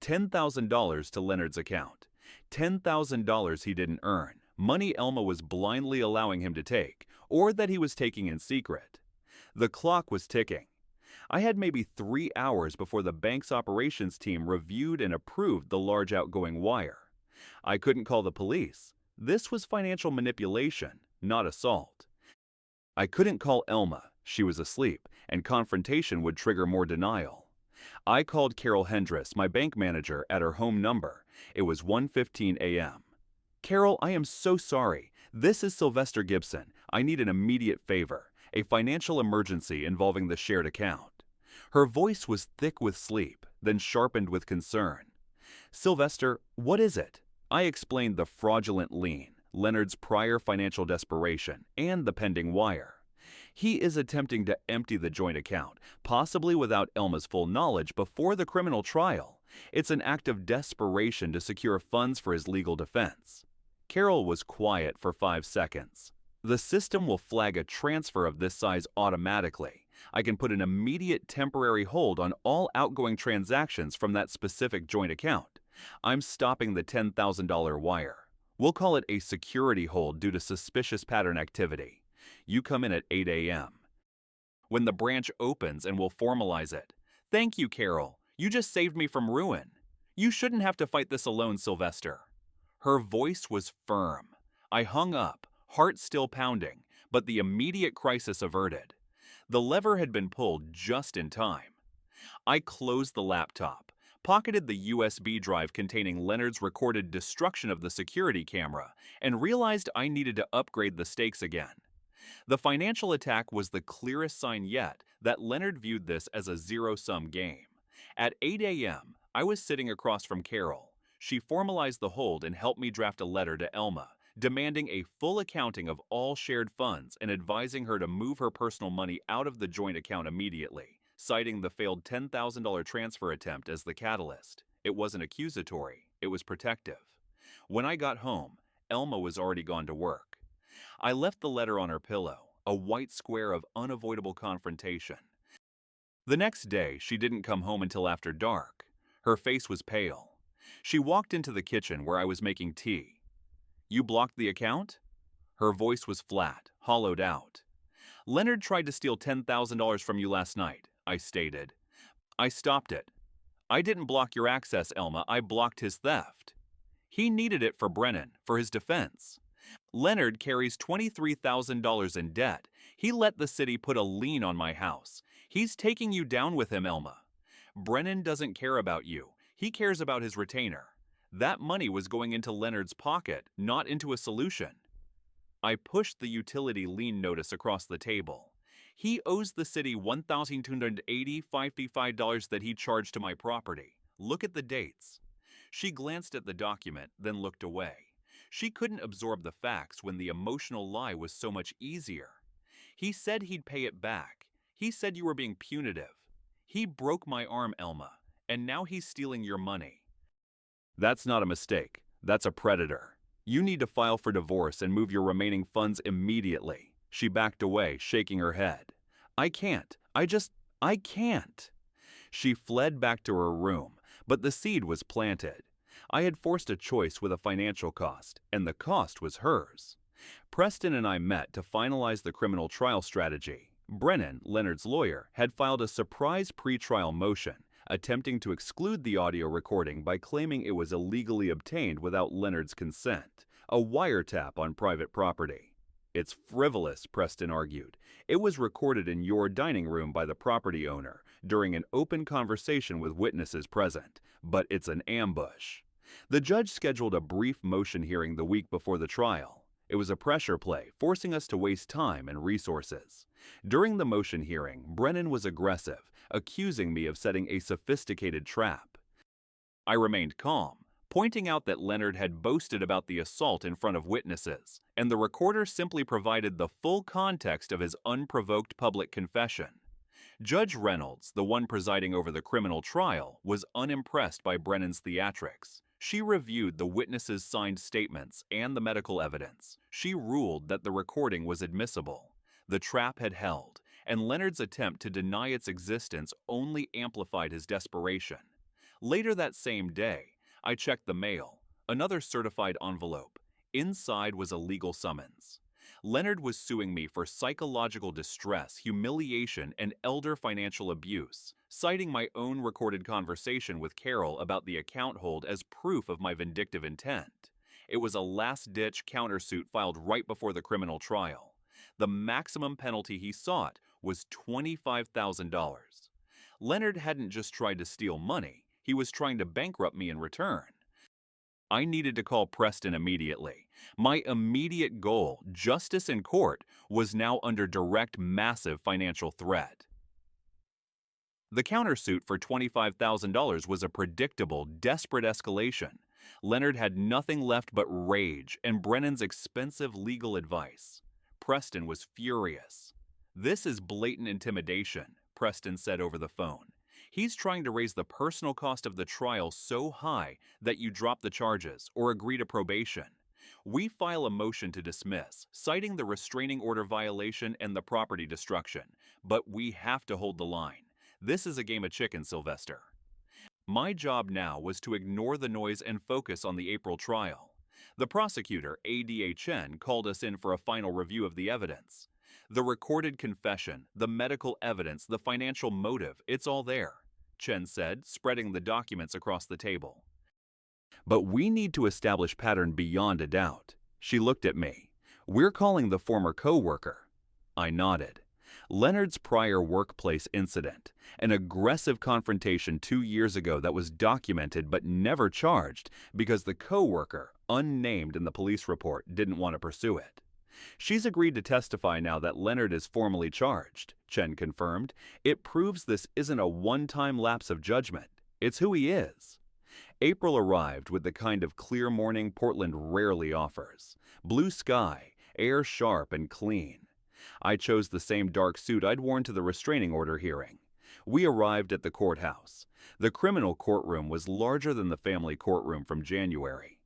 $10,000 to Leonard's account. $10,000 he didn't earn. Money Elma was blindly allowing him to take, or that he was taking in secret. The clock was ticking. I had maybe 3 hours before the bank's operations team reviewed and approved the large outgoing wire. I couldn't call the police. This was financial manipulation, not assault. I couldn't call Elma. She was asleep, and confrontation would trigger more denial. I called Carol Hendress, my bank manager, at her home number. It was 1:15 a.m. Carol, I am so sorry. This is Sylvester Gibson. I need an immediate favor, a financial emergency involving the shared account. Her voice was thick with sleep, then sharpened with concern. Sylvester, what is it? I explained the fraudulent lien, Leonard's prior financial desperation, and the pending wire. He is attempting to empty the joint account, possibly without Elma's full knowledge, before the criminal trial. It's an act of desperation to secure funds for his legal defense. Carol was quiet for 5 seconds. The system will flag a transfer of this size automatically. I can put an immediate temporary hold on all outgoing transactions from that specific joint account. I'm stopping the $10,000 wire. We'll call it a security hold due to suspicious pattern activity. You come in at 8 a.m. When the branch opens, and we'll formalize it. Thank you, Carol. You just saved me from ruin. You shouldn't have to fight this alone, Sylvester. Her voice was firm. I hung up, heart still pounding, but the immediate crisis averted. The lever had been pulled just in time. I closed the laptop, pocketed the USB drive containing Leonard's recorded destruction of the security camera, and realized I needed to upgrade the stakes again. The financial attack was the clearest sign yet that Leonard viewed this as a zero-sum game. At 8 a.m., I was sitting across from Carol. She formalized the hold and helped me draft a letter to Elma, demanding a full accounting of all shared funds and advising her to move her personal money out of the joint account immediately, citing the failed $10,000 transfer attempt as the catalyst. It wasn't accusatory, it was protective. When I got home, Elma was already gone to work. I left the letter on her pillow, a white square of unavoidable confrontation. The next day, she didn't come home until after dark. Her face was pale. She walked into the kitchen where I was making tea. "You blocked the account?" Her voice was flat, hollowed out. "Leonard tried to steal $10,000 from you last night," I stated. "I stopped it. I didn't block your access, Elma. I blocked his theft. He needed it for Brennan, for his defense. Leonard carries $23,000 in debt. He let the city put a lien on my house. He's taking you down with him, Elma. Brennan doesn't care about you. He cares about his retainer. That money was going into Leonard's pocket, not into a solution." I pushed the utility lien notice across the table. "He owes the city $1,280.55 that he charged to my property. Look at the dates." She glanced at the document, then looked away. She couldn't absorb the facts when the emotional lie was so much easier. "He said he'd pay it back. He said you were being punitive. He broke my arm, Elma, and now he's stealing your money." "That's not a mistake. That's a predator. You need to file for divorce and move your remaining funds immediately." She backed away, shaking her head. I can't. I can't." She fled back to her room, but the seed was planted. I had forced a choice with a financial cost, and the cost was hers. Preston and I met to finalize the criminal trial strategy. Brennan, Leonard's lawyer, had filed a surprise pretrial motion, attempting to exclude the audio recording by claiming it was illegally obtained without Leonard's consent, a wiretap on private property. "It's frivolous," Preston argued. "It was recorded in your dining room by the property owner during an open conversation with witnesses present, but it's an ambush." The judge scheduled a brief motion hearing the week before the trial. It was a pressure play, forcing us to waste time and resources. During the motion hearing, Brennan was aggressive, accusing me of setting a sophisticated trap. I remained calm, pointing out that Leonard had boasted about the assault in front of witnesses, and the recorder simply provided the full context of his unprovoked public confession. Judge Reynolds, the one presiding over the criminal trial, was unimpressed by Brennan's theatrics. She reviewed the witnesses' signed statements and the medical evidence. She ruled that the recording was admissible. The trap had held, and Leonard's attempt to deny its existence only amplified his desperation. Later that same day, I checked the mail, another certified envelope. Inside was a legal summons. Leonard was suing me for psychological distress, humiliation, and elder financial abuse, citing my own recorded conversation with Carol about the account hold as proof of my vindictive intent. It was a last-ditch countersuit filed right before the criminal trial. The maximum penalty he sought was $25,000. Leonard hadn't just tried to steal money, he was trying to bankrupt me in return. I needed to call Preston immediately. My immediate goal, justice in court, was now under direct, massive financial threat. The countersuit for $25,000 was a predictable, desperate escalation. Leonard had nothing left but rage and Brennan's expensive legal advice. Preston was furious. "This is blatant intimidation," Preston said over the phone. "He's trying to raise the personal cost of the trial so high that you drop the charges or agree to probation. We file a motion to dismiss, citing the restraining order violation and the property destruction, but we have to hold the line. This is a game of chicken, Sylvester." My job now was to ignore the noise and focus on the April trial. The prosecutor, A.D.A. Chen, called us in for a final review of the evidence. The recorded confession, the medical evidence, the financial motive, it's all there, Chen said, spreading the documents across the table. "But we need to establish pattern beyond a doubt." She looked at me. "We're calling the former co-worker." I nodded. Leonard's prior workplace incident, an aggressive confrontation 2 years ago that was documented but never charged because the co-worker, unnamed in the police report, didn't want to pursue it. She's agreed to testify now that Leonard is formally charged, Chen confirmed. It proves this isn't a one-time lapse of judgment. It's who he is. April arrived with the kind of clear morning Portland rarely offers. Blue sky, air sharp and clean. I chose the same dark suit I'd worn to the restraining order hearing. We arrived at the courthouse. The criminal courtroom was larger than the family courtroom from January.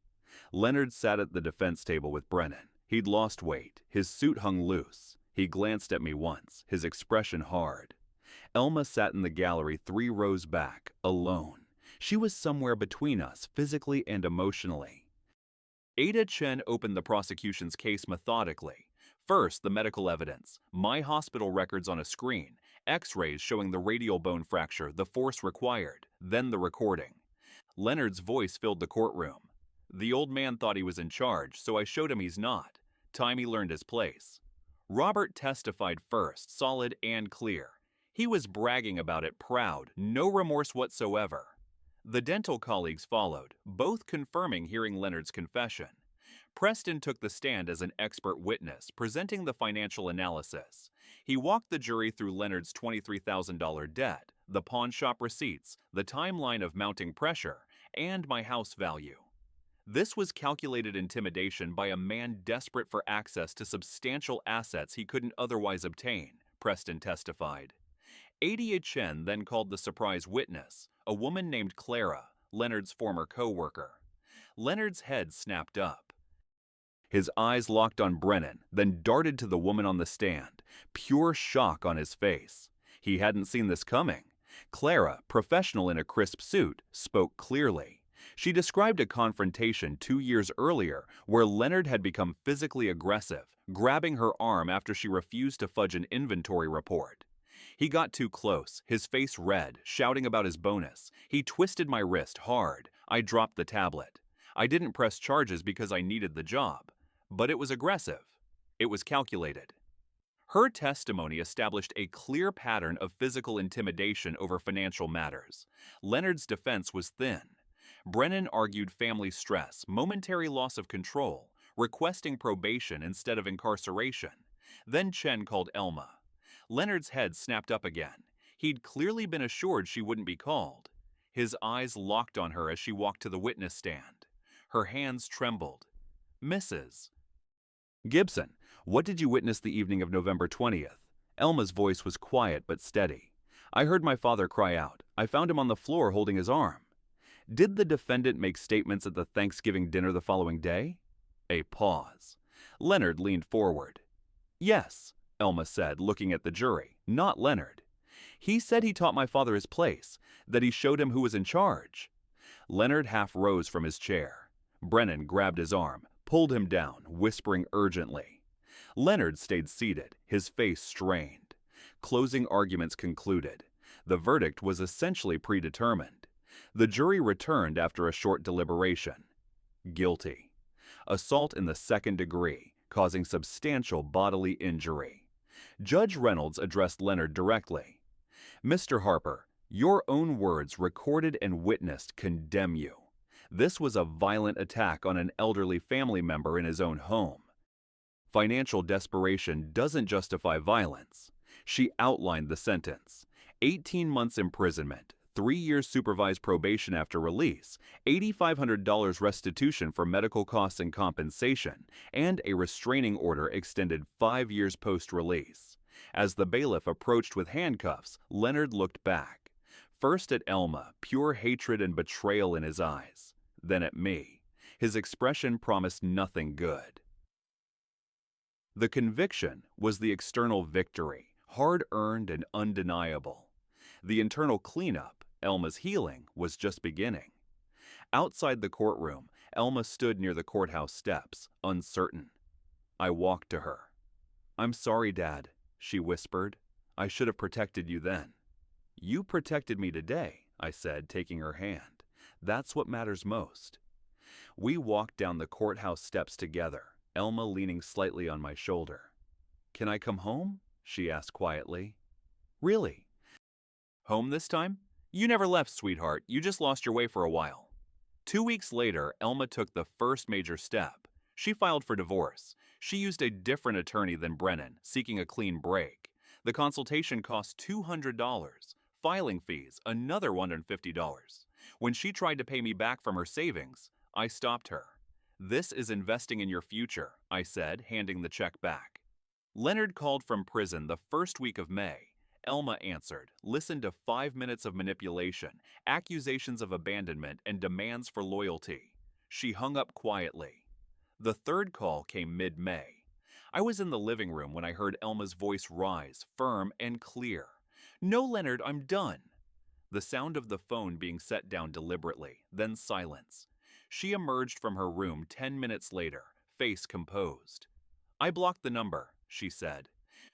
Leonard sat at the defense table with Brennan. He'd lost weight. His suit hung loose. He glanced at me once, his expression hard. Elma sat in the gallery 3 rows back, alone. She was somewhere between us, physically and emotionally. Ada Chen opened the prosecution's case methodically. First, the medical evidence, my hospital records on a screen, x-rays showing the radial bone fracture, the force required, then the recording. Leonard's voice filled the courtroom. The old man thought he was in charge, so I showed him he's not. Time he learned his place. Robert testified first, solid and clear. He was bragging about it, proud, no remorse whatsoever. The dental colleagues followed, both confirming hearing Leonard's confession. Preston took the stand as an expert witness, presenting the financial analysis. He walked the jury through Leonard's $23,000 debt, the pawn shop receipts, the timeline of mounting pressure, and my house value. This was calculated intimidation by a man desperate for access to substantial assets he couldn't otherwise obtain, Preston testified. Ada Chen then called the surprise witness, a woman named Clara, Leonard's former co-worker. Leonard's head snapped up. His eyes locked on Brennan, then darted to the woman on the stand, pure shock on his face. He hadn't seen this coming. Clara, professional in a crisp suit, spoke clearly. She described a confrontation 2 years earlier where Leonard had become physically aggressive, grabbing her arm after she refused to fudge an inventory report. He got too close, his face red, shouting about his bonus. He twisted my wrist hard. I dropped the tablet. I didn't press charges because I needed the job. But it was aggressive. It was calculated. Her testimony established a clear pattern of physical intimidation over financial matters. Leonard's defense was thin. Brennan argued family stress, momentary loss of control, requesting probation instead of incarceration. Then Chen called Elma. Leonard's head snapped up again. He'd clearly been assured she wouldn't be called. His eyes locked on her as she walked to the witness stand. Her hands trembled. Mrs. Gibson, what did you witness the evening of November 20th? Elma's voice was quiet but steady. I heard my father cry out. I found him on the floor holding his arm. Did the defendant make statements at the Thanksgiving dinner the following day? A pause. Leonard leaned forward. Yes, Elma said, looking at the jury, not Leonard. He said he taught my father his place, that he showed him who was in charge. Leonard half rose from his chair. Brennan grabbed his arm, pulled him down, whispering urgently. Leonard stayed seated, his face strained. Closing arguments concluded. The verdict was essentially predetermined. The jury returned after a short deliberation. Guilty. Assault in the second degree, causing substantial bodily injury. Judge Reynolds addressed Leonard directly. Mr. Harper, your own words recorded and witnessed condemn you. This was a violent attack on an elderly family member in his own home. Financial desperation doesn't justify violence. She outlined the sentence. 18 months imprisonment, 3 years supervised probation after release, $8,500 restitution for medical costs and compensation, and a restraining order extended 5 years post-release. As the bailiff approached with handcuffs, Leonard looked back. First at Elma, pure hatred and betrayal in his eyes. Then at me. His expression promised nothing good. The conviction was the external victory, hard-earned and undeniable. The internal cleanup, Elma's healing, was just beginning. Outside the courtroom, Elma stood near the courthouse steps, uncertain. I walked to her. "I'm sorry, Dad," she whispered. "I should have protected you then." "You protected me today," I said, taking her hand. "That's what matters most." We walked down the courthouse steps together, Elma leaning slightly on my shoulder. "Can I come home?" she asked quietly. Really? Home this time? You never left, sweetheart. You just lost your way for a while. 2 weeks later, Elma took the first major step. She filed for divorce. She used a different attorney than Brennan, seeking a clean break. The consultation cost $200. Filing fees, another $150. When she tried to pay me back from her savings, I stopped her. This is investing in your future, I said, handing the check back. Leonard called from prison the first week of May. Elma answered, listened to 5 minutes of manipulation, accusations of abandonment, and demands for loyalty. She hung up quietly. The third call came mid-May. I was in the living room when I heard Elma's voice rise, firm and clear. No, Leonard, I'm done. The sound of the phone being set down deliberately, then silence. She emerged from her room 10 minutes later, face composed. I blocked the number, she said.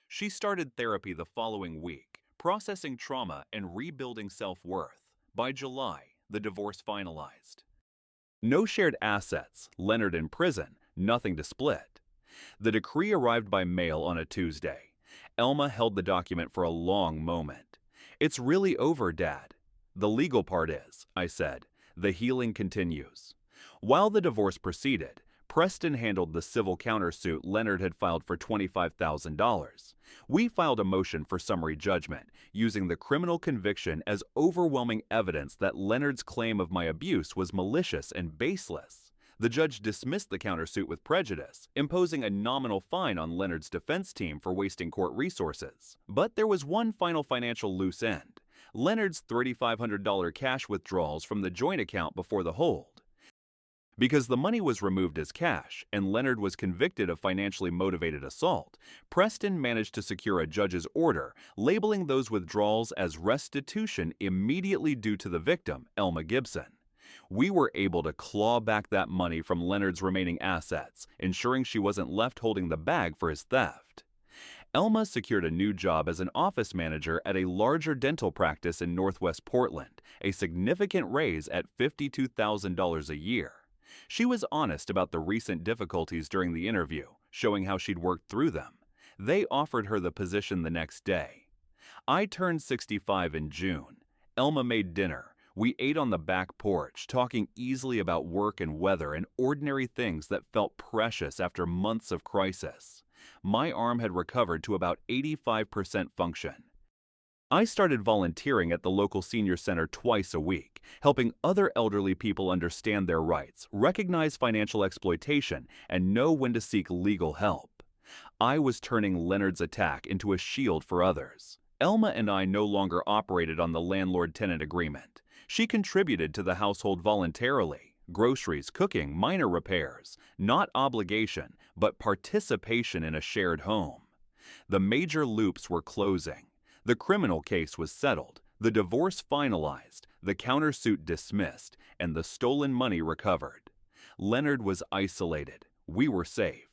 She started therapy the following week, processing trauma and rebuilding self-worth. By July, the divorce finalized. No shared assets, Leonard in prison, nothing to split. The decree arrived by mail on a Tuesday. Elma held the document for a long moment. It's really over, Dad. The legal part is, I said. The healing continues. While the divorce proceeded, Preston handled the civil countersuit Leonard had filed for $25,000. We filed a motion for summary judgment, using the criminal conviction as overwhelming evidence that Leonard's claim of my abuse was malicious and baseless. The judge dismissed the countersuit with prejudice, imposing a nominal fine on Leonard's defense team for wasting court resources. But there was one final financial loose end: Leonard's $3,500 cash withdrawals from the joint account before the hold. Because the money was removed as cash and Leonard was convicted of financially motivated assault, Preston managed to secure a judge's order labeling those withdrawals as restitution immediately due to the victim, Elma Gibson. We were able to claw back that money from Leonard's remaining assets, ensuring she wasn't left holding the bag for his theft. Elma secured a new job as an office manager at a larger dental practice in Northwest Portland, a significant raise at $52,000 a year. She was honest about the recent difficulties during the interview, showing how she'd worked through them. They offered her the position the next day. I turned 65 in June. Elma made dinner. We ate on the back porch, talking easily about work and weather and ordinary things that felt precious after months of crisis. My arm had recovered to about 85% function. I started volunteering at the local senior center twice a week, helping other elderly people understand their rights, recognize financial exploitation, and know when to seek legal help. I was turning Leonard's attack into a shield for others. Elma and I no longer operated on the landlord-tenant agreement. She contributed to the household voluntarily: groceries, cooking, minor repairs, not obligation, but participation in a shared home. The major loops were closing. The criminal case was settled, the divorce finalized, the countersuit dismissed, and the stolen money recovered. Leonard was isolated. We were safe.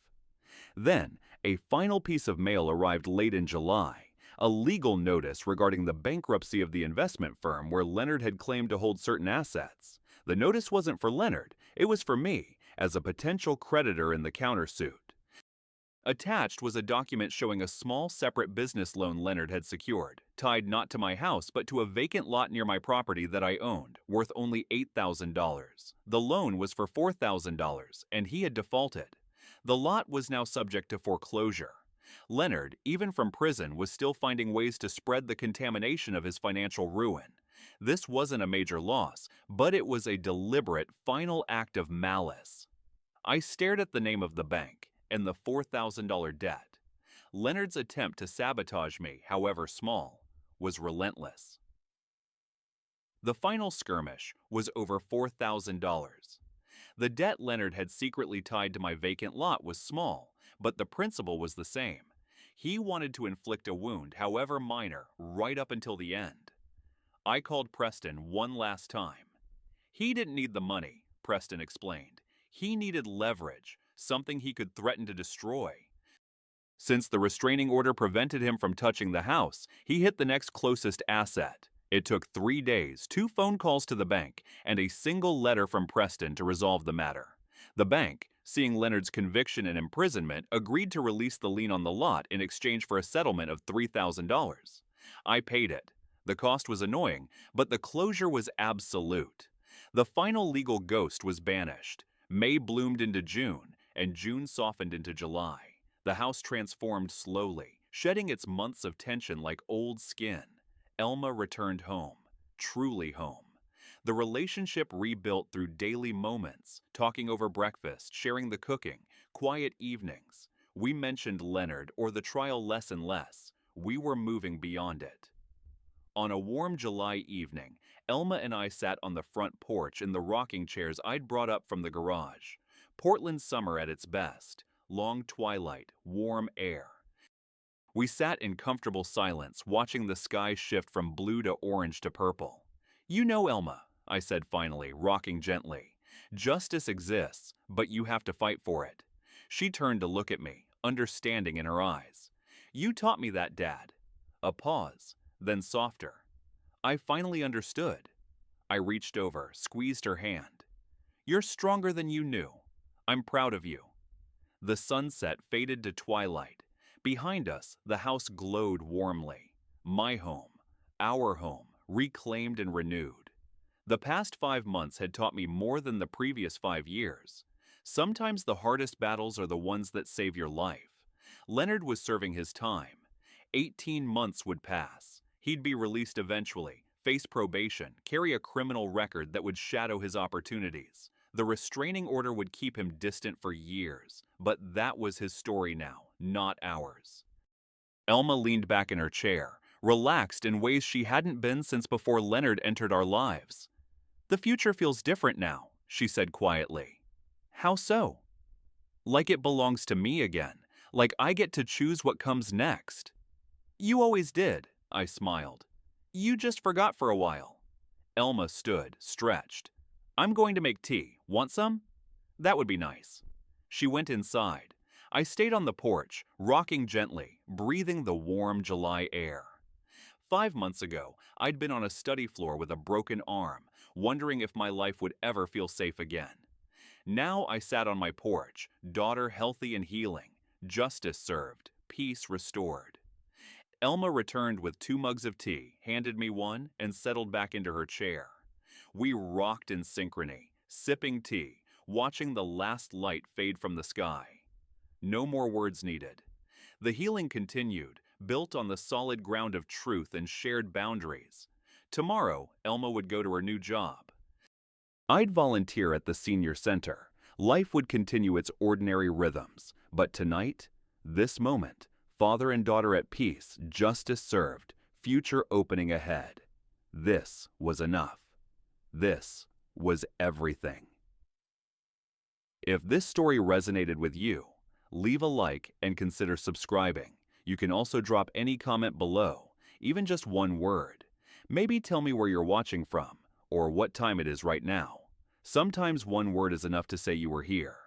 Then, a final piece of mail arrived late in July, a legal notice regarding the bankruptcy of the investment firm where Leonard had claimed to hold certain assets. The notice wasn't for Leonard, it was for me, as a potential creditor in the countersuit. Attached was a document showing a small separate business loan Leonard had secured, tied not to my house but to a vacant lot near my property that I owned, worth only $8,000. The loan was for $4,000, and he had defaulted. The lot was now subject to foreclosure. Leonard, even from prison, was still finding ways to spread the contamination of his financial ruin. This wasn't a major loss, but it was a deliberate, final act of malice. I stared at the name of the bank and the $4,000 debt. Leonard's attempt to sabotage me, however small, was relentless. The final skirmish was over $4,000. The debt Leonard had secretly tied to my vacant lot was small, but the principle was the same. He wanted to inflict a wound, however minor, right up until the end. I called Preston one last time. He didn't need the money, Preston explained. He needed leverage, something he could threaten to destroy. Since the restraining order prevented him from touching the house, he hit the next closest asset. It took 3 days, 2 phone calls to the bank, and a single letter from Preston to resolve the matter. The bank, seeing Leonard's conviction and imprisonment, agreed to release the lien on the lot in exchange for a settlement of $3,000. I paid it. The cost was annoying, but the closure was absolute. The final legal ghost was banished. May bloomed into June, and June softened into July. The house transformed slowly, shedding its months of tension like old skin. Elma returned home, truly home. The relationship rebuilt through daily moments, talking over breakfast, sharing the cooking, quiet evenings. We mentioned Leonard or the trial less and less. We were moving beyond it. On a warm July evening, Elma and I sat on the front porch in the rocking chairs I'd brought up from the garage. Portland summer at its best, long twilight, warm air. We sat in comfortable silence, watching the sky shift from blue to orange to purple. "You know, Elma," I said finally, rocking gently, "justice exists, but you have to fight for it." She turned to look at me, understanding in her eyes. "You taught me that, Dad." A pause, then softer. "I finally understood." I reached over, squeezed her hand. "You're stronger than you knew. I'm proud of you." The sunset faded to twilight. Behind us, the house glowed warmly. My home, our home, reclaimed and renewed. The past 5 months had taught me more than the previous 5 years. Sometimes the hardest battles are the ones that save your life. Leonard was serving his time. 18 months would pass. He'd be released eventually, face probation, carry a criminal record that would shadow his opportunities. The restraining order would keep him distant for years, but that was his story now, not ours. Elma leaned back in her chair, relaxed in ways she hadn't been since before Leonard entered our lives. "The future feels different now," she said quietly. "How so?" "Like it belongs to me again, like I get to choose what comes next." "You always did," I smiled. "You just forgot for a while." Elma stood, stretched. "I'm going to make tea. Want some?" "That would be nice." She went inside. I stayed on the porch, rocking gently, breathing the warm July air. 5 months ago, I'd been on a study floor with a broken arm, wondering if my life would ever feel safe again. Now I sat on my porch, daughter healthy and healing, justice served, peace restored. Elma returned with 2 mugs of tea, handed me one, and settled back into her chair. We rocked in synchrony, sipping tea, watching the last light fade from the sky. No more words needed. The healing continued, built on the solid ground of truth and shared boundaries. Tomorrow, Elma would go to her new job. I'd volunteer at the senior center. Life would continue its ordinary rhythms. But tonight, this moment, father and daughter at peace, justice served, future opening ahead. This was enough. This was everything. If this story resonated with you, leave a like and consider subscribing. You can also drop any comment below, even just one word. Maybe tell me where you're watching from, or what time it is right now. Sometimes one word is enough to say you were here.